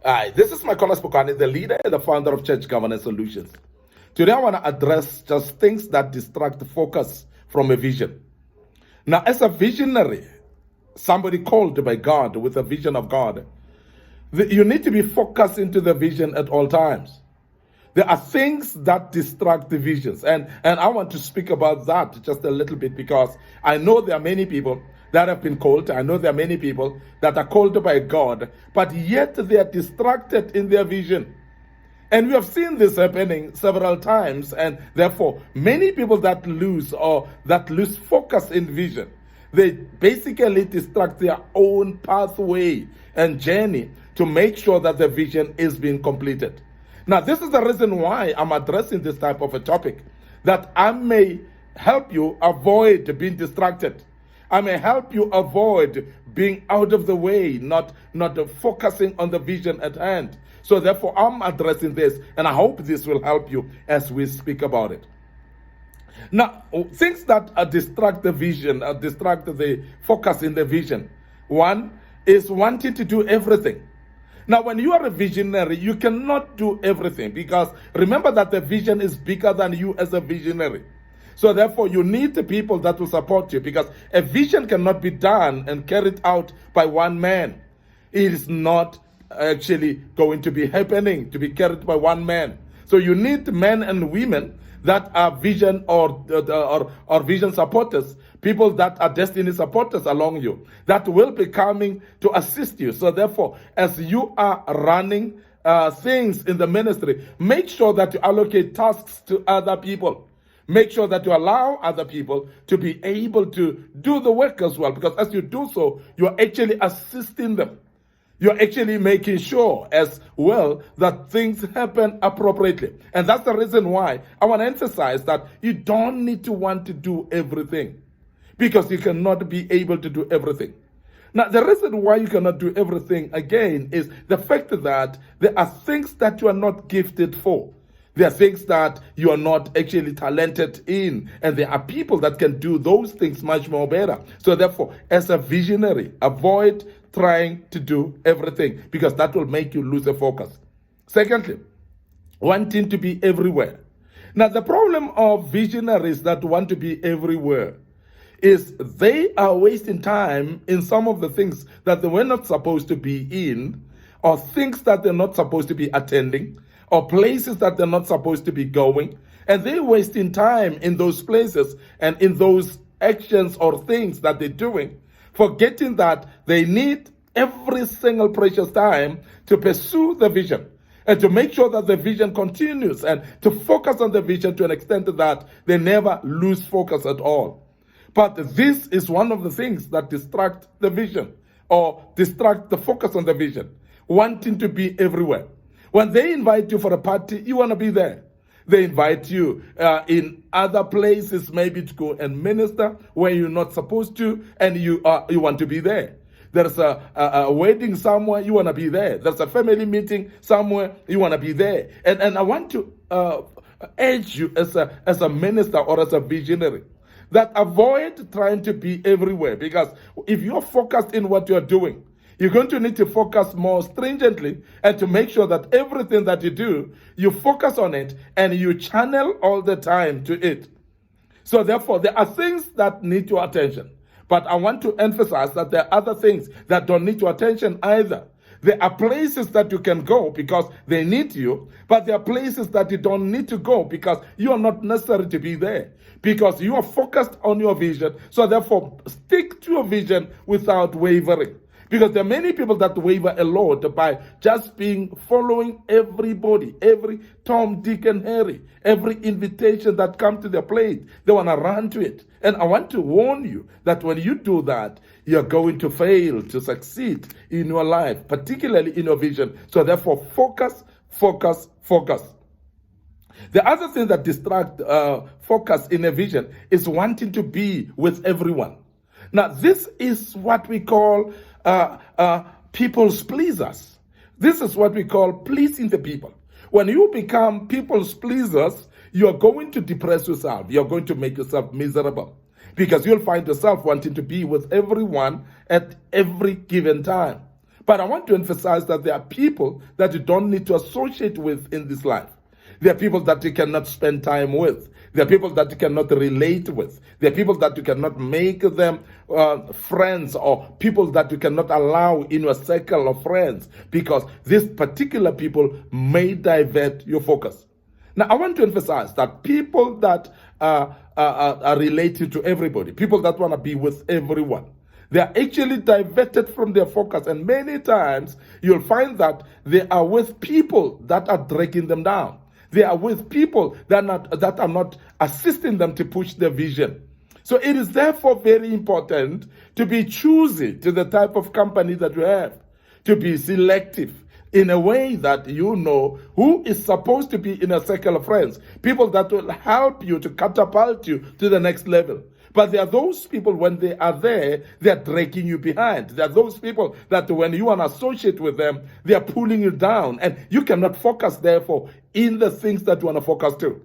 Hi, this is my Spokane, the leader and the founder of Church Governance Solutions. Today I want to address just things that distract focus from a vision. Now, as a visionary, somebody called by God with a vision of God, you need to be focused into the vision at all times. There are things that distract the visions. And I want to speak about that just a little bit because I know there are many people that have been called. I know there are many people that are called by God, but yet they are distracted in their vision. And we have seen this happening several times, and therefore many people that lose focus in vision, they basically distract their own pathway and journey to make sure that the vision is being completed. Now, this is the reason why I'm addressing this type of a topic, that I may help you avoid being distracted. I may help you avoid being out of the way, not focusing on the vision at hand. So therefore, I'm addressing this, and I hope this will help you as we speak about it. Now, things that distract the vision, distract the focus in the vision. One is wanting to do everything. Now, when you are a visionary, you cannot do everything, because remember that the vision is bigger than you as a visionary. So therefore, you need the people that will support you, because a vision cannot be done and carried out by one man. It is not actually going to be happening to be carried by one man. So you need men and women that are vision or vision supporters, people that are destiny supporters along you, that will be coming to assist you. So therefore, as you are running things in the ministry, make sure that you allocate tasks to other people. Make sure that you allow other people to be able to do the work as well, because as you do so, you are actually assisting them. You're actually making sure as well that things happen appropriately. And that's the reason why I want to emphasize that you don't need to want to do everything, because you cannot be able to do everything. Now, the reason why you cannot do everything, again, is the fact that there are things that you are not gifted for. There are things that you are not actually talented in, and there are people that can do those things much more better. So therefore, as a visionary, avoid trying to do everything, because that will make you lose a focus. Secondly, wanting to be everywhere. Now, the problem of visionaries that want to be everywhere is they are wasting time in some of the things that they were not supposed to be in, or things that they're not supposed to be attending, or places that they're not supposed to be going. And they're wasting time in those places and in those actions or things that they're doing, forgetting that they need every single precious time to pursue the vision and to make sure that the vision continues, and to focus on the vision to an extent that they never lose focus at all. But this is one of the things that distract the vision, or distract the focus on the vision, wanting to be everywhere. When they invite you for a party, you want to be there. They invite you in other places, maybe to go and minister where you're not supposed to, and you want to be there. There's a wedding somewhere, you want to be there. There's a family meeting somewhere, you want to be there. And I want to urge you as a minister or as a visionary, that avoid trying to be everywhere, because if you're focused in what you're doing, you're going to need to focus more stringently, and to make sure that everything that you do, you focus on it and you channel all the time to it. So therefore, there are things that need your attention. But I want to emphasize that there are other things that don't need your attention either. There are places that you can go because they need you, but there are places that you don't need to go because you are not necessary to be there, because you are focused on your vision. So therefore, stick to your vision without wavering. Because there are many people that waver a lot by just following everybody, every Tom, Dick, and Harry, every invitation that comes to their plate. They want to run to it. And I want to warn you that when you do that, you're going to fail to succeed in your life, particularly in your vision. So therefore, focus, focus, focus. The other thing that distracts focus in a vision is wanting to be with everyone. Now, this is what we call people's pleasers. This is what we call pleasing the people. When you become people's pleasers, you're going to depress yourself. You're going to make yourself miserable, because you'll find yourself wanting to be with everyone at every given time. But I want to emphasize that there are people that you don't need to associate with in this life. There are people that you cannot spend time with. There are people that you cannot relate with. There are people that you cannot make them friends, or people that you cannot allow in your circle of friends, because these particular people may divert your focus. Now, I want to emphasize that people that are related to everybody, people that want to be with everyone, they are actually diverted from their focus. And many times you'll find that they are with people that are dragging them down. They are with people that are not assisting them to push their vision. So it is therefore very important to be choosy to the type of company that you have, to be selective in a way that you know who is supposed to be in a circle of friends, people that will help you to catapult you to the next level. But there are those people, when they are there, they are dragging you behind. There are those people that when you are an associate with them, they are pulling you down, and you cannot focus, therefore, in the things that you want to focus to.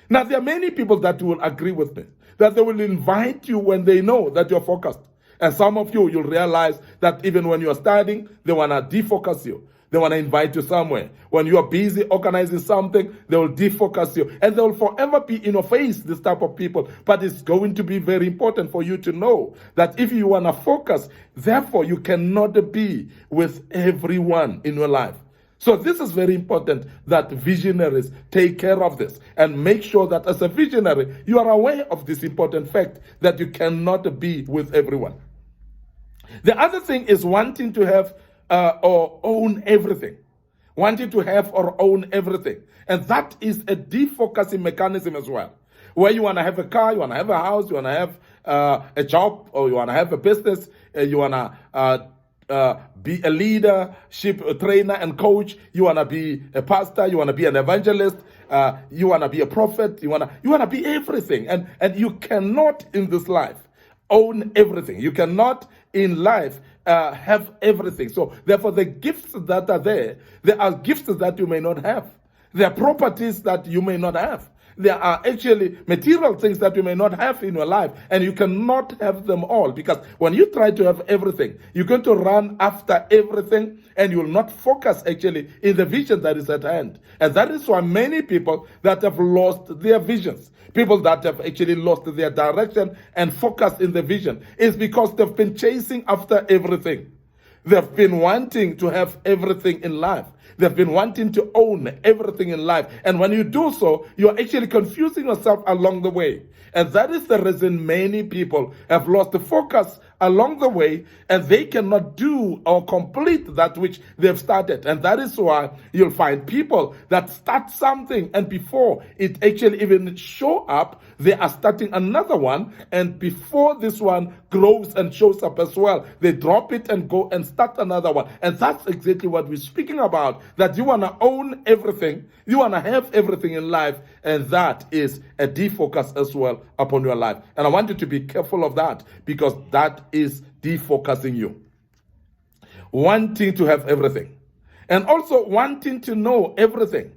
Now, there are many people that will agree with me, that they will invite you when they know that you're focused. And some of you, you'll realize that even when you're studying, they want to defocus you. They want to invite you somewhere. When you are busy organizing something, they will defocus you. And they will forever be in your face, this type of people. But it's going to be very important for you to know that if you want to focus, therefore you cannot be with everyone in your life. So this is very important that visionaries take care of this and make sure that as a visionary, you are aware of this important fact that you cannot be with everyone. The other thing is wanting to have or own everything. Wanting to have or own everything. And that is a defocusing mechanism as well. Where you want to have a car, you want to have a house, you want to have a job, or you want to have a business, you want to be a leadership a trainer and coach, you want to be a pastor, you want to be an evangelist, you want to be a prophet, you want to be everything. And you cannot in this life own everything. You cannot in life have everything. So therefore the gifts that are there are gifts that you may not have. There are properties that you may not have. There are actually material things that you may not have in your life, and you cannot have them all, because when you try to have everything, you're going to run after everything and you will not focus actually in the vision that is at hand. And that is why many people that have lost their visions, people that have actually lost their direction and focus in the vision, is because they've been chasing after everything. They've been wanting to have everything in life. They've been wanting to own everything in life. And when you do so, you're actually confusing yourself along the way. And that is the reason many people have lost the focus along the way, and they cannot do or complete that which they've started. And that is why you'll find people that start something, and before it actually even show up, they are starting another one, and before this one grows and shows up as well, they drop it and go and start another one. And that's exactly what we're speaking about, that you want to own everything, you want to have everything in life, and that is a defocus as well upon your life. And I want you to be careful of that, because that is defocusing you. Wanting to have everything, and also wanting to know everything.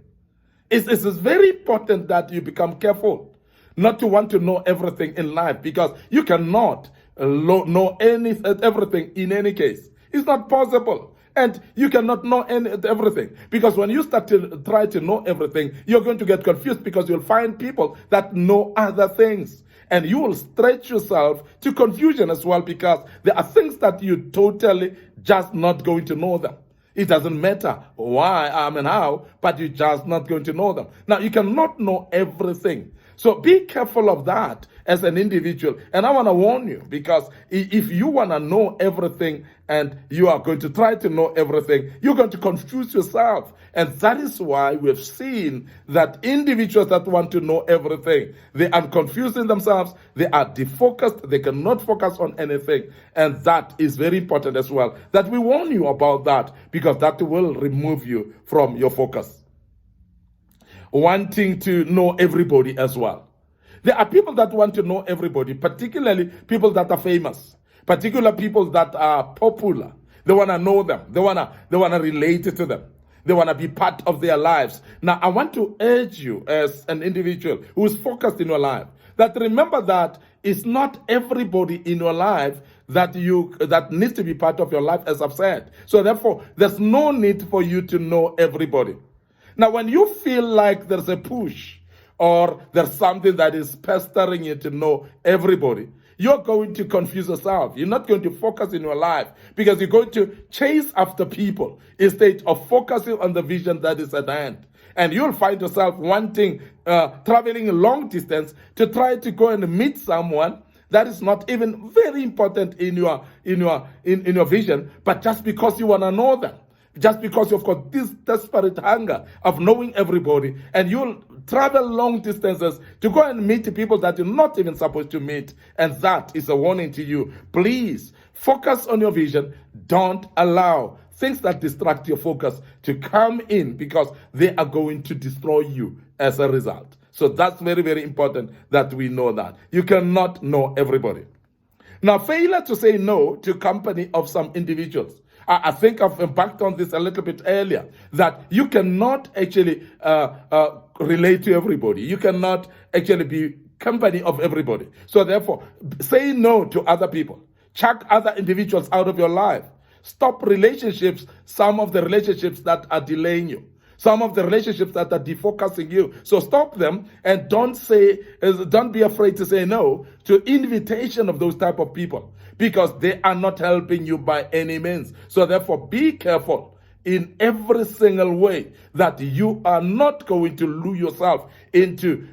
It's very important that you become careful not to want to know everything in life, because you cannot know everything in any case. It's not possible. And you cannot know everything, because when you start to try to know everything, you're going to get confused, because you'll find people that know other things. And you will stretch yourself to confusion as well, because there are things that you totally just not going to know them. It doesn't matter why, and how, but you're just not going to know them. Now, you cannot know everything. So be careful of that as an individual. And I want to warn you, because if you want to know everything and you are going to try to know everything, you're going to confuse yourself. And that is why we've seen that individuals that want to know everything, they are confusing themselves, they are defocused, they cannot focus on anything. And that is very important as well, that we warn you about that, because that will remove you from your focus. Wanting to know everybody as well. There are people that want to know everybody, particularly people that are famous, particular people that are popular. They want to know them. They want to relate to them. They want to be part of their lives. Now, I want to urge you as an individual who is focused in your life, that remember that it's not everybody in your life that needs to be part of your life, as I've said. So therefore, there's no need for you to know everybody. Now, when you feel like there's a push or there's something that is pestering you to know everybody, you're going to confuse yourself. You're not going to focus in your life because you're going to chase after people instead of focusing on the vision that is at hand. And you'll find yourself wanting, traveling a long distance to try to go and meet someone that is not even very important in your vision, but just because you want to know them. Just because you've got this desperate hunger of knowing everybody, and you'll travel long distances to go and meet people that you're not even supposed to meet. And that is a warning to you. Please focus on your vision. Don't allow things that distract your focus to come in, because they are going to destroy you as a result. So that's very, very important that we know that. You cannot know everybody. Now, failure to say no to company of some individuals. I think I've embarked on this a little bit earlier, that you cannot actually relate to everybody. You cannot actually be company of everybody. So therefore, say no to other people. Chuck other individuals out of your life. Stop relationships, some of the relationships that are delaying you. Some of the relationships that are defocusing you. So stop them, and don't be afraid to say no to invitation of those type of people, because they are not helping you by any means. So therefore, be careful in every single way that you are not going to lose yourself into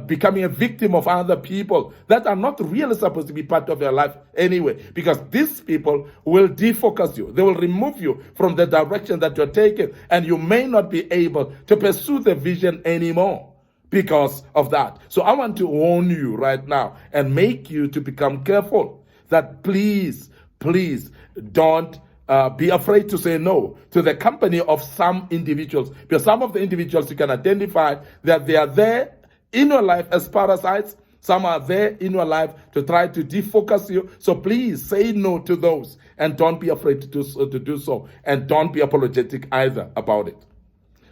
becoming a victim of other people that are not really supposed to be part of your life anyway, because these people will defocus you. They will remove you from the direction that you're taking, and you may not be able to pursue the vision anymore because of that. So I want to warn you right now and make you to become careful that please don't be afraid to say no to the company of some individuals, because some of the individuals you can identify that they are there in your life as parasites. Some are there in your life to try to defocus you. So please say no to those, and don't be afraid to do so, and don't be apologetic either about it.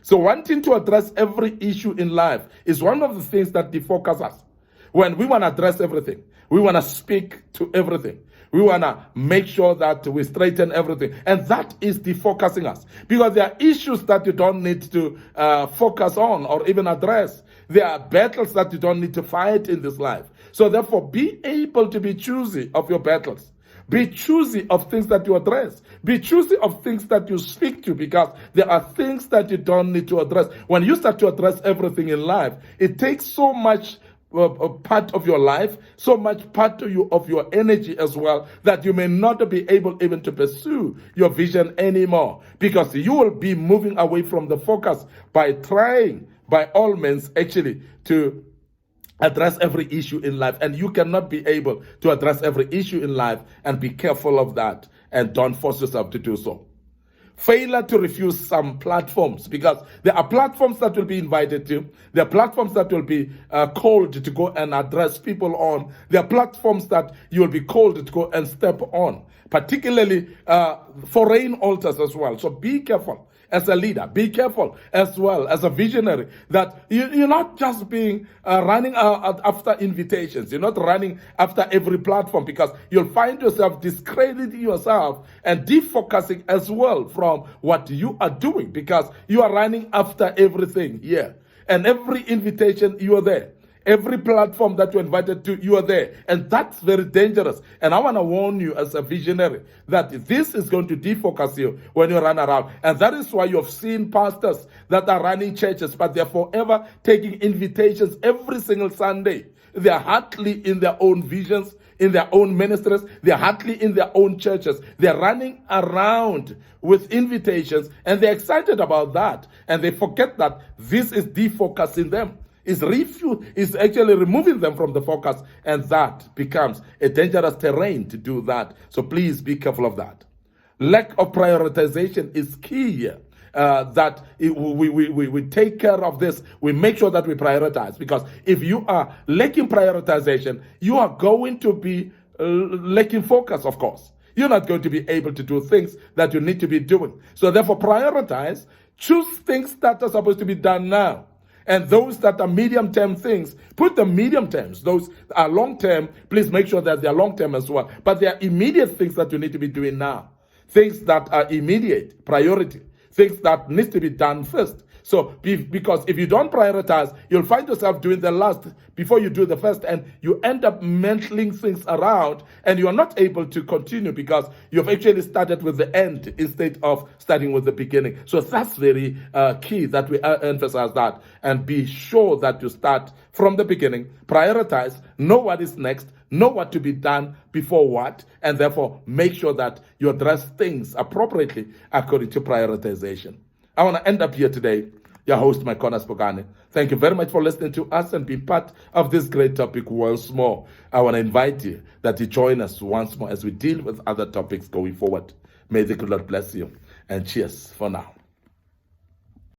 So wanting to address every issue in life is one of the things that defocus us. When we want to address everything, we want to speak to everything. We want to make sure that we straighten everything. And that is defocusing us. Because there are issues that you don't need to focus on or even address. There are battles that you don't need to fight in this life. So therefore, be able to be choosy of your battles. Be choosy of things that you address. Be choosy of things that you speak to, because there are things that you don't need to address. When you start to address everything in life, it takes so much part of your life, so much part of your energy as well, that you may not be able even to pursue your vision anymore, because you will be moving away from the focus by trying by all means actually to address every issue in life. And you cannot be able to address every issue in life, and be careful of that, and don't force yourself to do so. Failure to refuse some platforms, because there are platforms that will be invited to. There are platforms that will be called to go and address people on. There are platforms that you will be called to go and step on, particularly foreign altars as well. So be careful as a leader. Be careful as well as a visionary, that you're not just being running after invitations. You're not running after every platform, because you'll find yourself discrediting yourself and defocusing as well from what you are doing, because you are running after everything here. And every invitation, you are there. Every platform that you're invited to, you are there. And that's very dangerous. And I want to warn you as a visionary that this is going to defocus you when you run around. And that is why you've seen pastors that are running churches, but they're forever taking invitations every single Sunday. They're hardly in their own visions, in their own ministries. They're hardly in their own churches. They're running around with invitations, and they're excited about that. And they forget that this is defocusing them. Is actually removing them from the focus, and that becomes a dangerous terrain to do that. So please be careful of that. Lack of prioritization is key here. That we take care of this. We make sure that we prioritize, because if you are lacking prioritization, you are going to be lacking focus, of course. You're not going to be able to do things that you need to be doing. So therefore, prioritize. Choose things that are supposed to be done now, And those that are medium-term things, put the medium terms. Those are long-term, please make sure that they are long-term as well. But they are immediate things that you need to be doing now. Things that are immediate, priority. Things that need to be done first. So, because if you don't prioritize, you'll find yourself doing the last before you do the first, and you end up mantling things around, and you are not able to continue because you've actually started with the end instead of starting with the beginning. So that's very key that we emphasize that, and be sure that you start from the beginning, prioritize, know what is next, know what to be done before what, and therefore make sure that you address things appropriately according to prioritization. I want to end up here today. Your host, Maikona Spokane. Thank you very much for listening to us and be part of this great topic once more. I want to invite you that you join us once more as we deal with other topics going forward. May the good Lord bless you, and cheers for now.